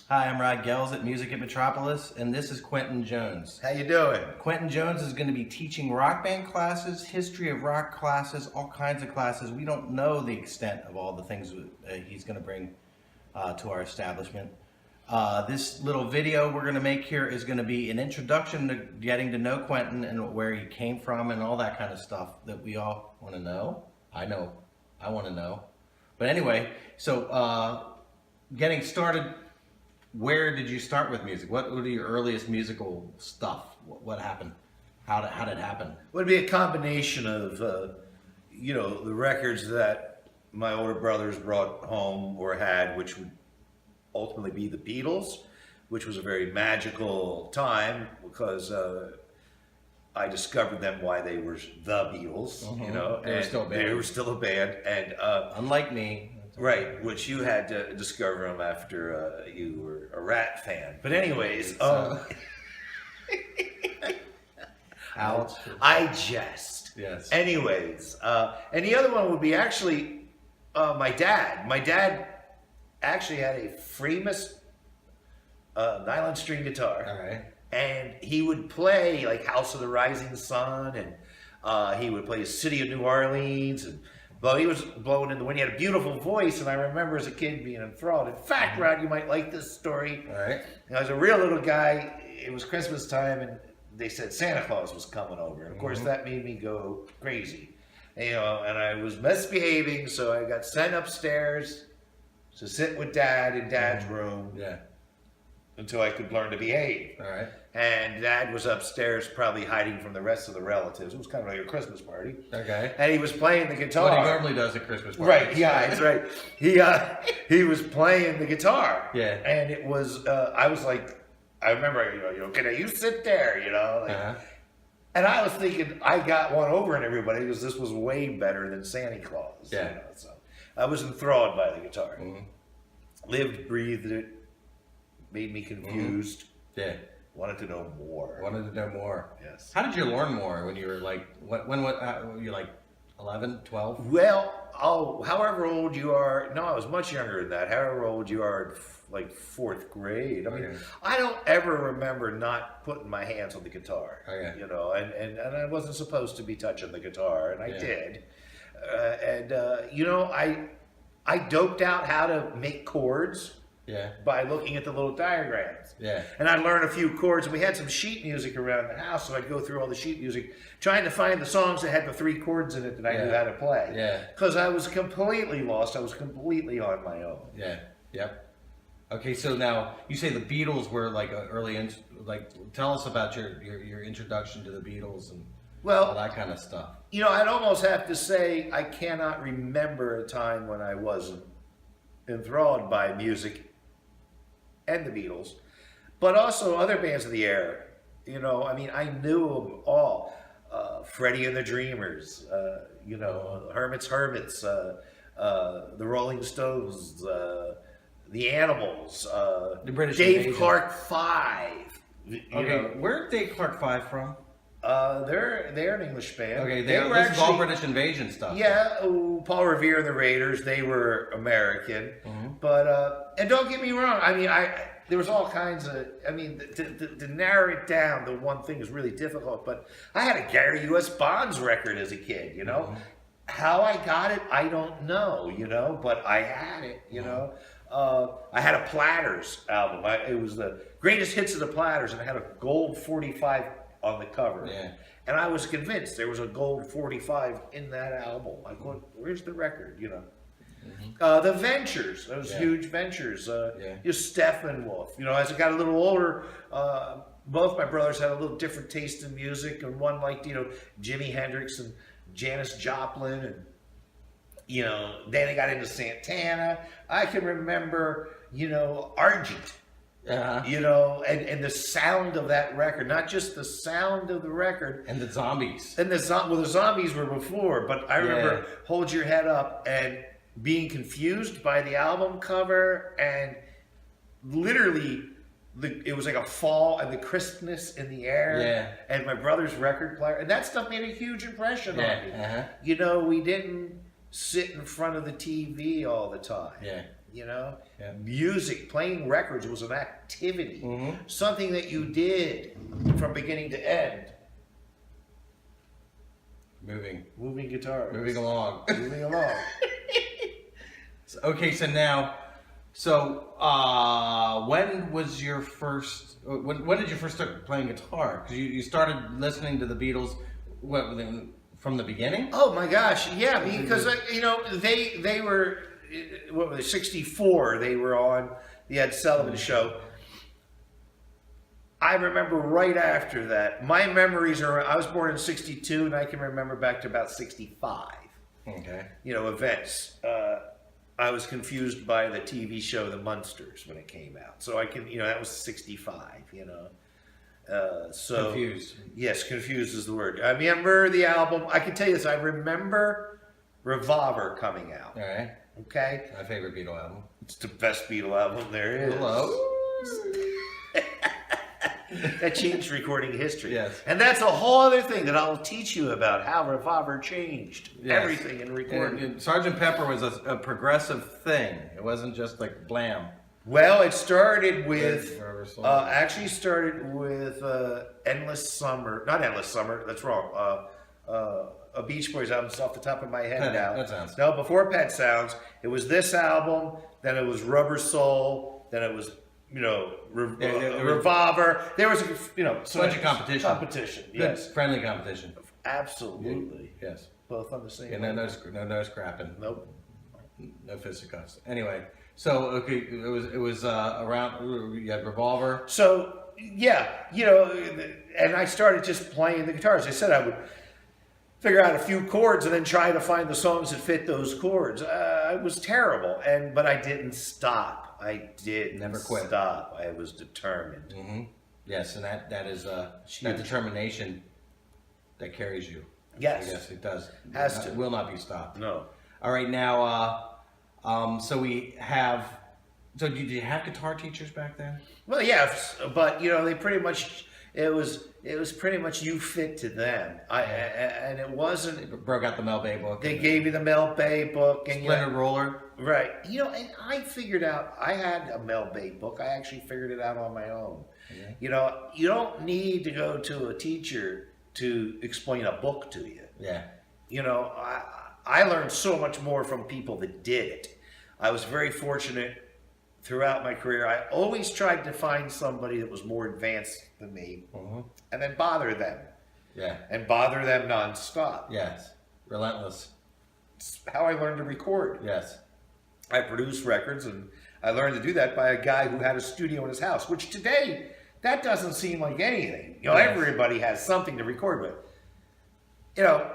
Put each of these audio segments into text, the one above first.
Hi, I'm Rod Goelz at At Metropolis, and this is Quentin Jones. How you doing? Quentin Jones is going to be teaching rock band classes, history of rock classes, all kinds of classes. We don't know the extent of all the things he's going to bring to our establishment. This little video we're going to make here is going to be an introduction to getting to know Quentin and where he came from and all that kind of stuff that we all want to know. I want to know. But anyway, so getting started, where did you start with music? What were your earliest musical stuff? What happened? How did it happen? It would be a combination of, the records that my older brothers brought home or had, which would ultimately be the Beatles, which was a very magical time because I discovered them why they were the Beatles, They were still a band. They were still a band, and Unlike me. right, which you had to discover them after you were a Rat fan. But anyways, Ouch. I jest. Yes. Anyways, and the other one would be actually my dad. My dad actually had a famous nylon string guitar. All right. And he would play like House of the Rising Sun, and he would play City of New Orleans, and he was blowing in the wind. He had a beautiful voice, and I remember as a kid being enthralled. In fact, Rod, you might like this story. All right. I was a real little guy. It was Christmas time, and they said Santa Claus was coming over. And of course, that made me go crazy. And I was misbehaving, so I got sent upstairs to sit with Dad in Dad's room. Yeah. Until I could learn to behave. All right. And Dad was upstairs probably hiding from the rest of the relatives. It was kind of like a Christmas party. Okay. And he was playing the guitar. What he normally does at Christmas parties. Right, yeah, that's right. He was playing the guitar. Yeah. And it was, I was like, I remember, can you sit there, And I was thinking I got one over on everybody because this was way better than Santa Claus. Yeah. So I was enthralled by the guitar. Lived, breathed it. Made me confused. Yeah. Wanted to know more. Wanted to know more. Yes. How did you learn more when you were like, when were you like 11, 12? Well, however old you are. No, I was much younger than that. However old you are, like fourth grade. I mean, Okay. I don't ever remember not putting my hands on the guitar. Okay. And I wasn't supposed to be touching the guitar, and I Yeah. did. I doped out how to make chords. Yeah. By looking at the little diagrams. Yeah. And I'd learn a few chords, and we had some sheet music around the house, so I'd go through all the sheet music, trying to find the songs that had the 3 chords in it that I knew how to play. Yeah. Because I was completely lost. I was completely on my own. Yeah. Yep. Okay, so now you say the Beatles were like an early, tell us about your introduction to the Beatles and all that kind of stuff. I'd almost have to say I cannot remember a time when I wasn't enthralled by music and the Beatles, but also other bands of the era. I knew them all. Freddie and the Dreamers, Hermits, the Rolling Stones, the Animals, The British Dave Invasion. Clark 5. Where'd Dave Clark 5 from? They're an English band. Okay, they were this is all actually British Invasion stuff. Yeah, Paul Revere and the Raiders, they were American. But, and don't get me wrong, there was all kinds of, to narrow it down, the one thing is really difficult, but I had a Gary U.S. Bonds record as a kid, How I got it, I don't know, but I had it, I had a Platters album. It was the greatest hits of the Platters, and I had a gold 45 on the cover. Yeah. And I was convinced there was a gold 45 in that album. I thought, where's the record, The Ventures, those huge Ventures. Steppenwolf. As I got a little older, both my brothers had a little different taste in music, and one liked, Jimi Hendrix and Janis Joplin, and, then they got into Santana. I can remember, Argent. And the sound of that record, not just the sound of the record. And the Zombies. And the Zombies were before, but I remember Hold Your Head Up and being confused by the album cover, and literally it was like a fall and the crispness in the air, and my brother's record player, and that stuff made a huge impression on me. We didn't sit in front of the TV all the time. you know? Yeah. Music, playing records was an activity, something that you did from beginning to end. Moving guitars. Moving along. Moving along. Okay, so now, when was your first? When did you first start playing guitar? Because you started listening to the Beatles, from the beginning? Oh my gosh, yeah, because you know they were, what were they, 64? They were on the Ed Sullivan Show. I remember right after that. My memories are, I was born in 62, and I can remember back to about 65. Okay. You know, events. I was confused by the TV show The Munsters when it came out. So I can, you know, that was 65, you know. So Confused. Yes, confused is the word. I remember the album. I can tell you this. I remember Revolver coming out. All right. Okay? My favorite Beatle album. It's the best Beatle album there is. Hello. That changed recording history. Yes. And that's a whole other thing that I'll teach you about how Revolver changed everything in And recording. Sgt. Pepper was a progressive thing. It wasn't just like blam. Well, it started with, Not Endless Summer. Not Endless Summer, that's wrong. A Beach Boys album, it's off the top of my head now. Pet Sounds. No, before Pet Sounds. It was this album, then it was Rubber Soul, then it was, you know, Revolver. There was, you know, a bunch of competition. Competition, Good, yes. friendly competition. Absolutely. Yes. Both on the same Yeah, level. no scrapping. Nope. No fisticuffs. Anyway, so okay, it was around. You had Revolver. So yeah, you know, and I started just playing the guitars. I said I would figure out a few chords and then try to find the songs that fit those chords. It was terrible, but I didn't stop. I did Never quit. Stop. I was determined. Mm-hmm. Yes, and that is that Huge. determination that carries you. Yes. Yes, it does. Has to. It will not be stopped. No. All right, now, so we have. So did you have guitar teachers back then? Well, yeah, but you know, they pretty much. It was pretty much you fit to them. And it wasn't. They broke out the Mel Bay book. They gave you the Mel Bay book and Splinter Roller. Right. You know, and I figured out, I had a Mel Bay book. I actually figured it out on my own. Yeah. You know, you don't need to go to a teacher to explain a book to you. Yeah. You know, I learned so much more from people that did it. I was very fortunate throughout my career. I always tried to find somebody that was more advanced than me and then bother them. Yeah. And bother them nonstop. Yes. Relentless. It's how I learned to record. Yes. I produced records, and I learned to do that by a guy who had a studio in his house, which today, that doesn't seem like anything. You know, Yes. Everybody has something to record with. You know,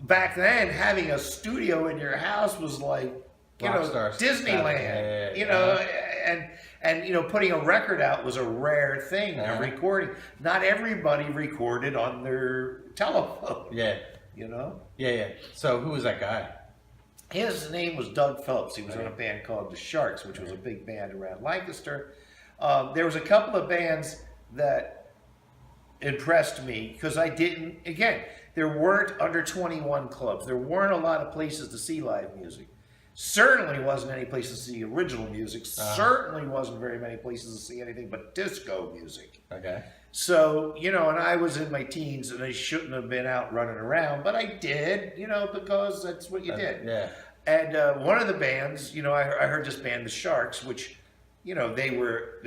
back then, having a studio in your house was like, you know, Disneyland. Yeah. You know, and you know, putting a record out was a rare thing. Recording. Not everybody recorded on their telephone. Yeah. You know? Yeah. So who was that guy? His name was Doug Phelps. He was in a band called The Sharks, which was a big band around Lancaster. There was a couple of bands that impressed me because I didn't, again, there weren't under 21 clubs. There weren't a lot of places to see live music. Certainly wasn't any place to see original music. Certainly wasn't very many places to see anything but disco music. Okay. So, you know, and I was in my teens and I shouldn't have been out running around, but I did, you know, because that's what you did. Yeah. And one of the bands, you know, I heard this band, The Sharks, which, you know, they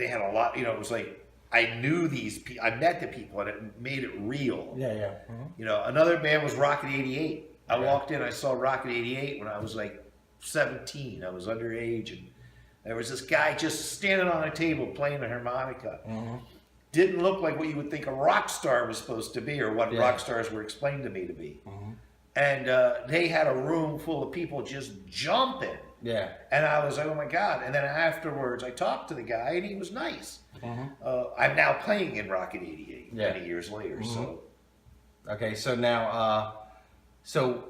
had a lot, you know, it was like, I knew these people, I met the people and it made it real. Yeah. You know, another band was Rocket 88. I walked in, I saw Rocket 88 when I was like 17. I was underage, and there was this guy just standing on a table playing a harmonica. Didn't look like what you would think a rock star was supposed to be, or what rock stars were explained to me to be. And they had a room full of people just jumping. Yeah. And I was like, oh my God. And then afterwards, I talked to the guy, and he was nice. I'm now playing in Rocket 88 many years later. So, okay, so now, so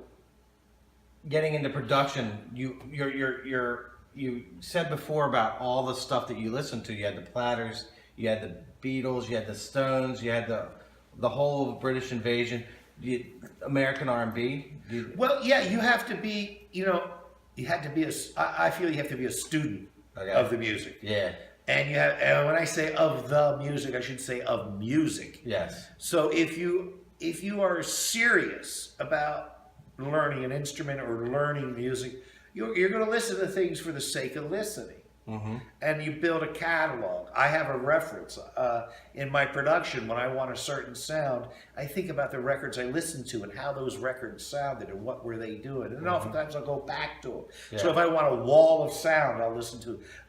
getting into production, you said before about all the stuff that you listened to. You had the Platters, you had the Beatles, you had the Stones, you had the whole British Invasion, American R&B. well, yeah, you have to be, you know, you had to be I feel you have to be a student of the music. Yeah. And when I say of the music, I should say of music. Yes. So if you are serious about learning an instrument or learning music, you're going to listen to things for the sake of listening. Mm-hmm. And you build a catalog. I have a reference in my production. When I want a certain sound, I think about the records I listened to and how those records sounded and what were they doing. And oftentimes I'll go back to them. Yeah. So if I want a wall of sound, I'll listen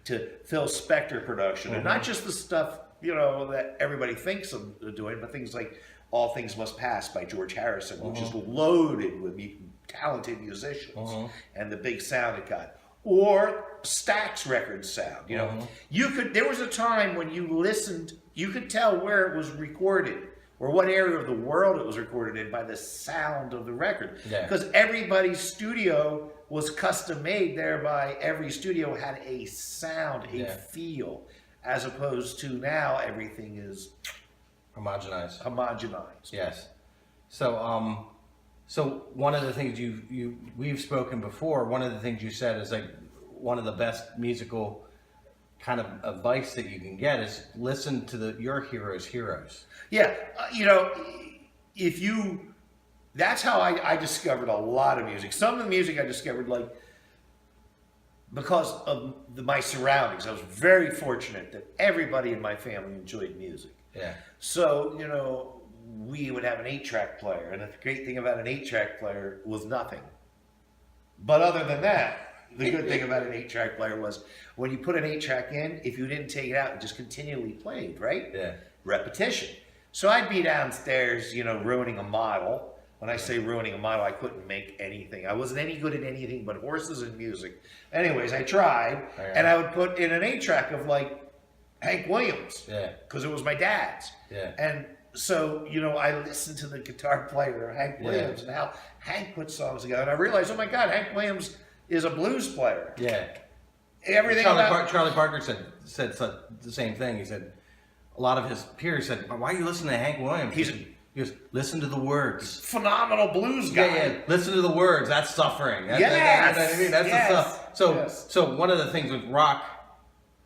to Phil Spector production. And not just the stuff, that everybody thinks of doing, but things like All Things Must Pass by George Harrison, which is loaded with talented musicians and the big sound it got. Or Stax record sound, there was a time when you listened, you could tell where it was recorded or what area of the world it was recorded in by the sound of the record. Because everybody's studio was custom made, thereby every studio had a sound, a feel, as opposed to now everything is homogenized. Yes. So one of the things we've spoken before, one of the things you said is like one of the best musical kind of advice that you can get is listen to your heroes. Yeah, that's how I discovered a lot of music. Some of the music I discovered because of my surroundings. I was very fortunate that everybody in my family enjoyed music. Yeah. So, we would have an 8-track player, and the great thing about an 8-track player was nothing. But other than that, the good thing about an 8-track player was when you put an 8-track in, if you didn't take it out, it just continually played, right? Yeah. Repetition. So I'd be downstairs, ruining a model. When I say ruining a model, I couldn't make anything. I wasn't any good at anything but horses and music. Anyways, I tried, and I would put in an 8-track of Hank Williams. Yeah. Because it was my dad's. Yeah. And so, I listened to the guitar player, Hank Williams, and how Hank put songs together. And I realized, oh my God, Hank Williams is a blues player. Yeah. Everything Charlie Parker said the same thing. He said, a lot of his peers said, why are you listening to Hank Williams? He goes, listen to the words. Phenomenal blues guy. Yeah. Listen to the words. That's suffering. That's the stuff. So, so one of the things with rock,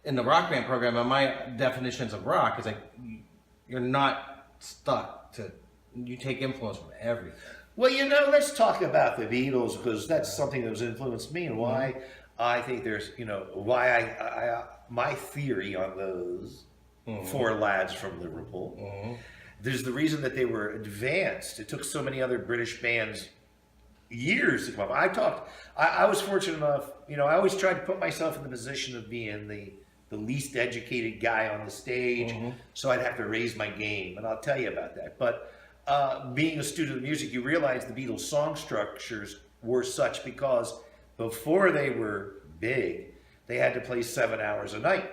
in the rock band program, and my definitions of rock is you're not stuck you take influence from everything. Well, let's talk about the Beatles, because that's something that has influenced me and why I think there's, why I my theory on those 4 lads from Liverpool. There's the reason that they were advanced. It took so many other British bands years to come up. I was fortunate enough, I always tried to put myself in the position of being the least educated guy on the stage, so I'd have to raise my game, and I'll tell you about that. But being a student of music, you realize the Beatles' song structures were such because before they were big, they had to play 7 hours a night,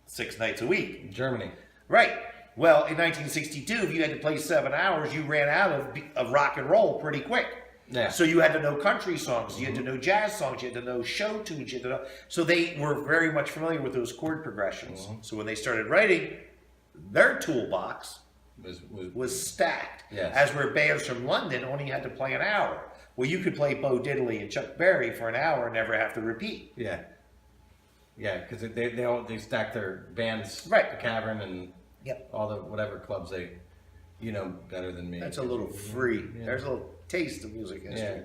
6 nights a week. In Germany. Right. Well, in 1962, if you had to play 7 hours, you ran out of rock and roll pretty quick. Yeah. So you had to know country songs, you had to know jazz songs, you had to know show tunes, you had to know. So they were very much familiar with those chord progressions. So when they started writing, their toolbox was stacked. Yes. As where bands from London only had to play an hour. Well, you could play Bo Diddley and Chuck Berry for an hour and never have to repeat. Yeah. Yeah, because they stack their bands, right. The Cavern and all the whatever clubs they, better than me. That's a little free. Yeah. There's a little taste of music history.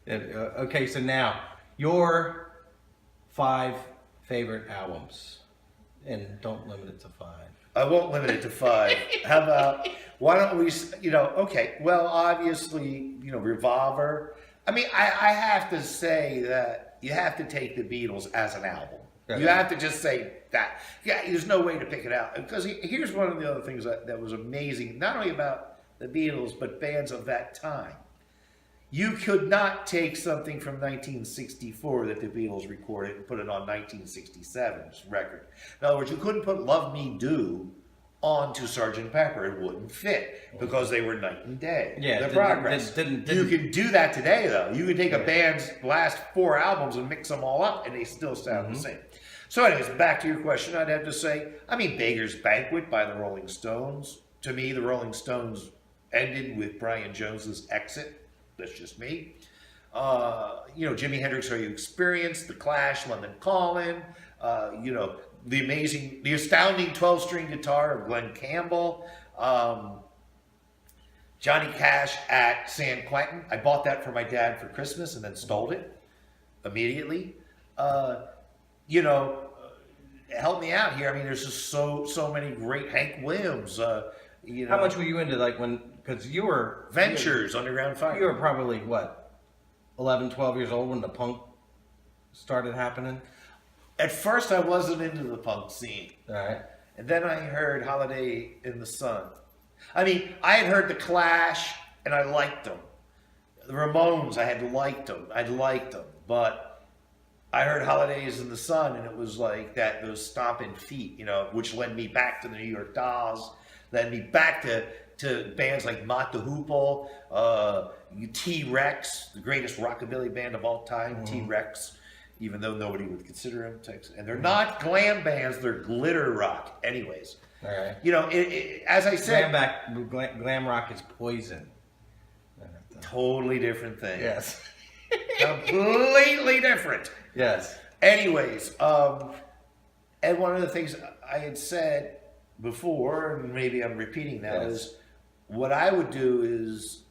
Yeah. Okay, so now your 5 favorite albums, and don't limit it to 5. I won't limit it to 5. How about, why don't we, okay, well, obviously, Revolver. I mean, I have to say that you have to take the Beatles as an album. You have to just say that. Yeah, there's no way to pick it out. Because here's one of the other things that was amazing, not only about the Beatles, but bands of that time. You could not take something from 1964 that the Beatles recorded and put it on 1967's record. In other words, you couldn't put Love Me Do onto Sgt. Pepper. It wouldn't fit because they were night and day. Yeah, the progress. You can do that today, though. You can take a band's last 4 albums and mix them all up, and they still sound the same. So anyways, back to your question, I'd have to say, Beggar's Banquet by the Rolling Stones. To me, the Rolling Stones ended with Brian Jones's exit. That's just me. Jimi Hendrix, Are You Experienced? The Clash, London Calling. The astounding 12-string guitar of Glenn Campbell. Johnny Cash at San Quentin. I bought that for my dad for Christmas and then stole it immediately. Help me out here. I mean, there's just so many great Hank Williams. How much were you into, like, because you were... Ventures, Underground Fire. You were probably, 11, 12 years old when the punk started happening? At first, I wasn't into the punk scene. All right. And then I heard Holiday in the Sun. I mean, I had heard The Clash, and I liked them. The Ramones, I had liked them. But I heard Holidays in the Sun, and it was like those stomping feet, which led me back to the New York Dolls, led me back to bands like Mott the Hoople, T-Rex, the greatest rockabilly band of all time, T-Rex, even though nobody would consider them. And they're not glam bands, they're glitter rock. Anyways. All right. As I said... Glam rock is poison. Totally different thing. Yes. Completely different. Yes. Anyways, and one of the things I had said before, and maybe I'm repeating now, is what I would do is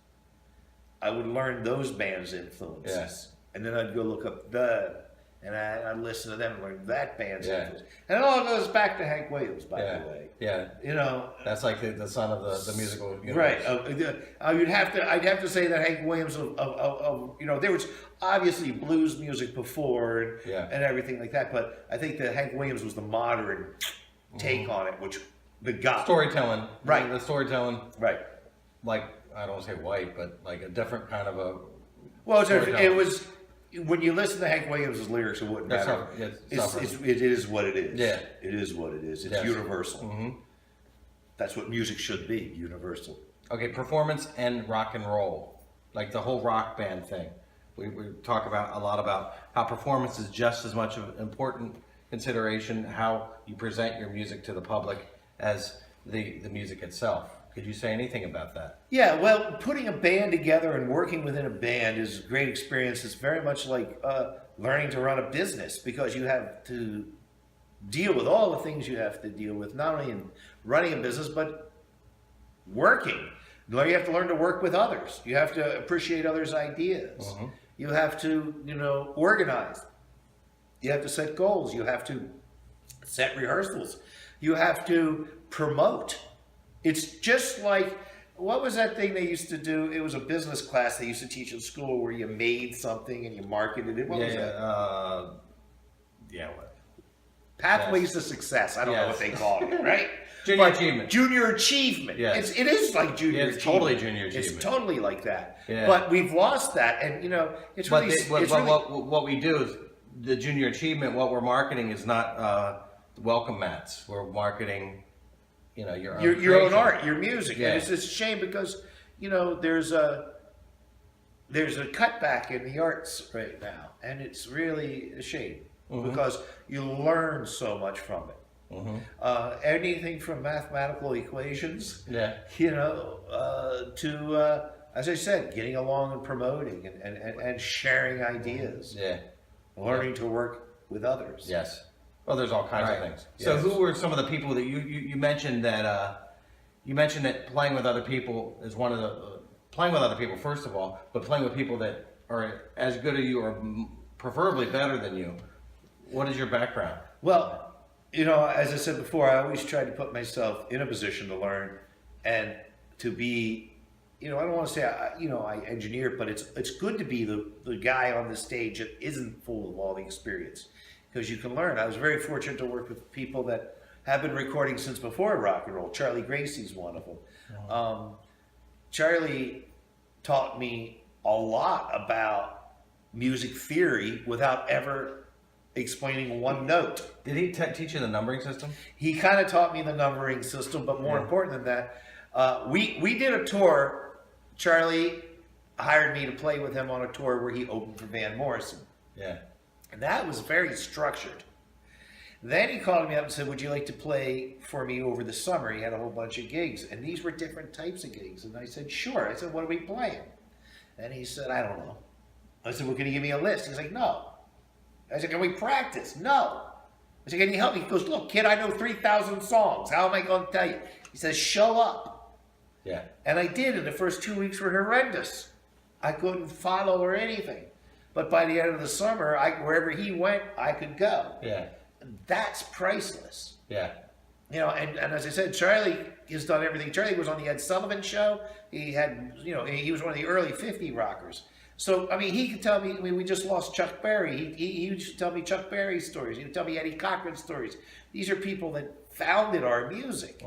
I would learn those bands' influences. Yes. And then I'd go look up and I'd listen to them and learn that band's influence. And it all goes back to Hank Williams, by the way. Yeah. That's like the son of the musical universe. Right. I'd have to say that Hank Williams there was obviously blues music before and everything like that, but I think that Hank Williams was the modern take on it, which the gospel. Storytelling. Right. The storytelling. Right. Like, I don't want to say white, but like a different kind of a... Well, it was... When you listen to Hank Williams' lyrics, it wouldn't matter. It is what it is. Yeah. It is what it is. It's universal. Mm-hmm. That's what music should be, universal. Okay, performance and rock and roll. Like the whole rock band thing. We talk a lot about how performance is just as much of an important consideration, how you present your music to the public as the music itself. Could you say anything about that? Yeah, well, putting a band together and working within a band is a great experience. It's very much like learning to run a business, because you have to deal with all the things you have to deal with, not only in running a business, but working. You have to learn to work with others. You have to appreciate others' ideas. Mm-hmm. You have to, organize. You have to set goals. You have to set rehearsals. You have to promote. It's just like, what was that thing they used to do? It was a business class they used to teach in school where you made something and you marketed it. What was that? What? Pathways to Success. I don't know what they call it, right? Junior Achievement. Junior Achievement. Yes. It is like Junior Achievement. It's totally Junior Achievement. It's totally like that. Yeah. But we've lost that, and it's really... What we do is, the Junior Achievement, what we're marketing is not welcome mats. We're marketing... your own art, your music. Yeah. And it's a shame because, there's a cutback in the arts right now, and it's really a shame because you learn so much from it. Mm-hmm. Anything from mathematical equations, to, as I said, getting along and promoting and sharing ideas. Yeah. Learning to work with others. Yes. Well, there's all kinds of things. So, who were some of the people that you mentioned that playing with other people is one of the playing with other people first of all, but playing with people that are as good as you or preferably better than you. What is your background? Well, as I said before, I always try to put myself in a position to learn and to be. I don't want to say I engineer, but it's good to be the guy on the stage that isn't full of all the experience. Because you can learn. I was very fortunate to work with people that have been recording since before rock and roll. Charlie Gracie's one of them. Oh. Charlie taught me a lot about music theory without ever explaining one note. Did he teach you the numbering system? He kind of taught me the numbering system, but more important than that, we did a tour. Charlie hired me to play with him on a tour where he opened for Van Morrison. Yeah. And that was very structured. Then he called me up and said, would you like to play for me over the summer? He had a whole bunch of gigs, and these were different types of gigs. And I said, sure. I said, what are we playing? And he said, I don't know. I said, well, can you give me a list? He's like, no. I said, can we practice? No. I said, can you help me? He goes, look, kid, I know 3,000 songs. How am I going to tell you? He says, show up. Yeah. And I did, and the first 2 weeks were horrendous. I couldn't follow or anything. But by the end of the summer, wherever he went, I could go. Yeah. That's priceless. Yeah. You know, and as I said, Charlie has done everything. Charlie was on the Ed Sullivan Show. He had, you know, he was one of the early 50 rockers. So, I mean, he could tell me, I mean, we just lost Chuck Berry. He would tell me Chuck Berry stories. He would tell me Eddie Cochran stories. These are people that founded our music.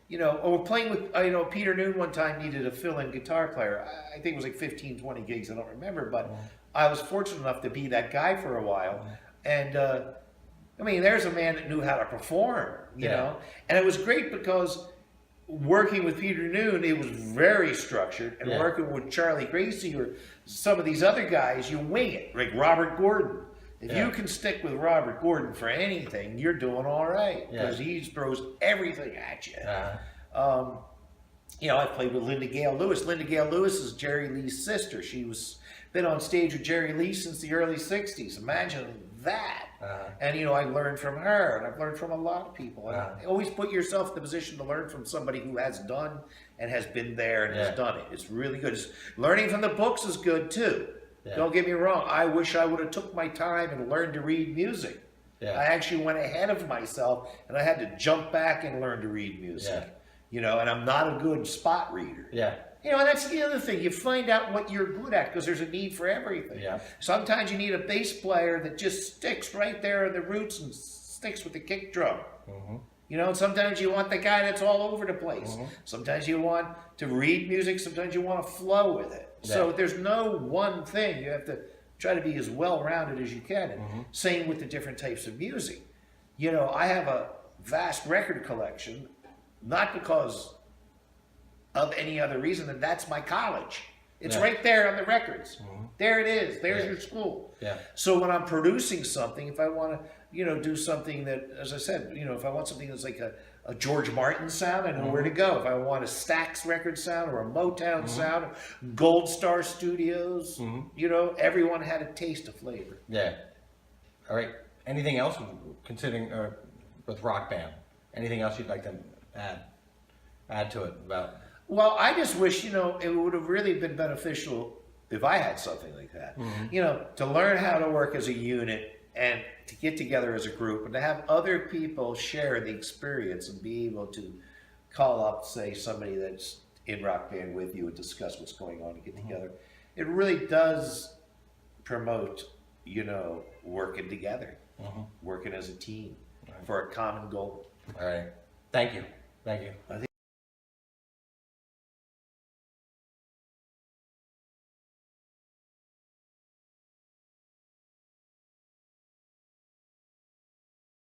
You know, or playing with, you know, Peter Noon one time needed a fill-in guitar player. I think it was like 15, 20 gigs. I don't remember, but I was fortunate enough to be that guy for a while. And, I mean, there's a man that knew how to perform, you know? And it was great because working with Peter Noon, it was very structured. And working with Charlie Gracie or some of these other guys, you wing it. Like Robert Gordon. If you can stick with Robert Gordon for anything, you're doing all right. Because he throws everything at you. You know, I played with Linda Gale Lewis. Linda Gale Lewis is Jerry Lee's sister. She was been on stage with Jerry Lee since the early 60s. Imagine that. And, you know, I learned from her, and I've learned from a lot of people. And always put yourself in the position to learn from somebody who has done and has been there and has done it. It's really good. Learning from the books is good, too. Don't get me wrong. I wish I would have took my time and learned to read music. I actually went ahead of myself, and I had to jump back and learn to read music. You know, and I'm not a good spot reader. You know, and that's the other thing. You find out what you're good at because there's a need for everything. Sometimes you need a bass player that just sticks right there in the roots and sticks with the kick drum. You know, sometimes you want the guy that's all over the place. Sometimes you want to read music. Sometimes you want to flow with it. So there's no one thing. You have to try to be as well-rounded as you can. And same with the different types of music. You know, I have a vast record collection, not because of any other reason than that's my college. It's right there on the records. There it is. There's your school. So when I'm producing something, if I want to, you know, do something that, as I said, you know, if I want something that's like a George Martin sound, I know where to go. If I want a Stax record sound or a Motown sound, Gold Star Studios, you know, everyone had a taste of flavor. All right. Anything else considering with Rock Band? Anything else you'd like to add to it about? Well, I just wish, you know, it would have really been beneficial if I had something like that. You know, to learn how to work as a unit and to get together as a group and to have other people share the experience and be able to call up, say, somebody that's in Rock Band with you and discuss what's going on and get together. It really does promote, you know, working together, working as a team for a common goal. All right. Thank you. Thank you. I think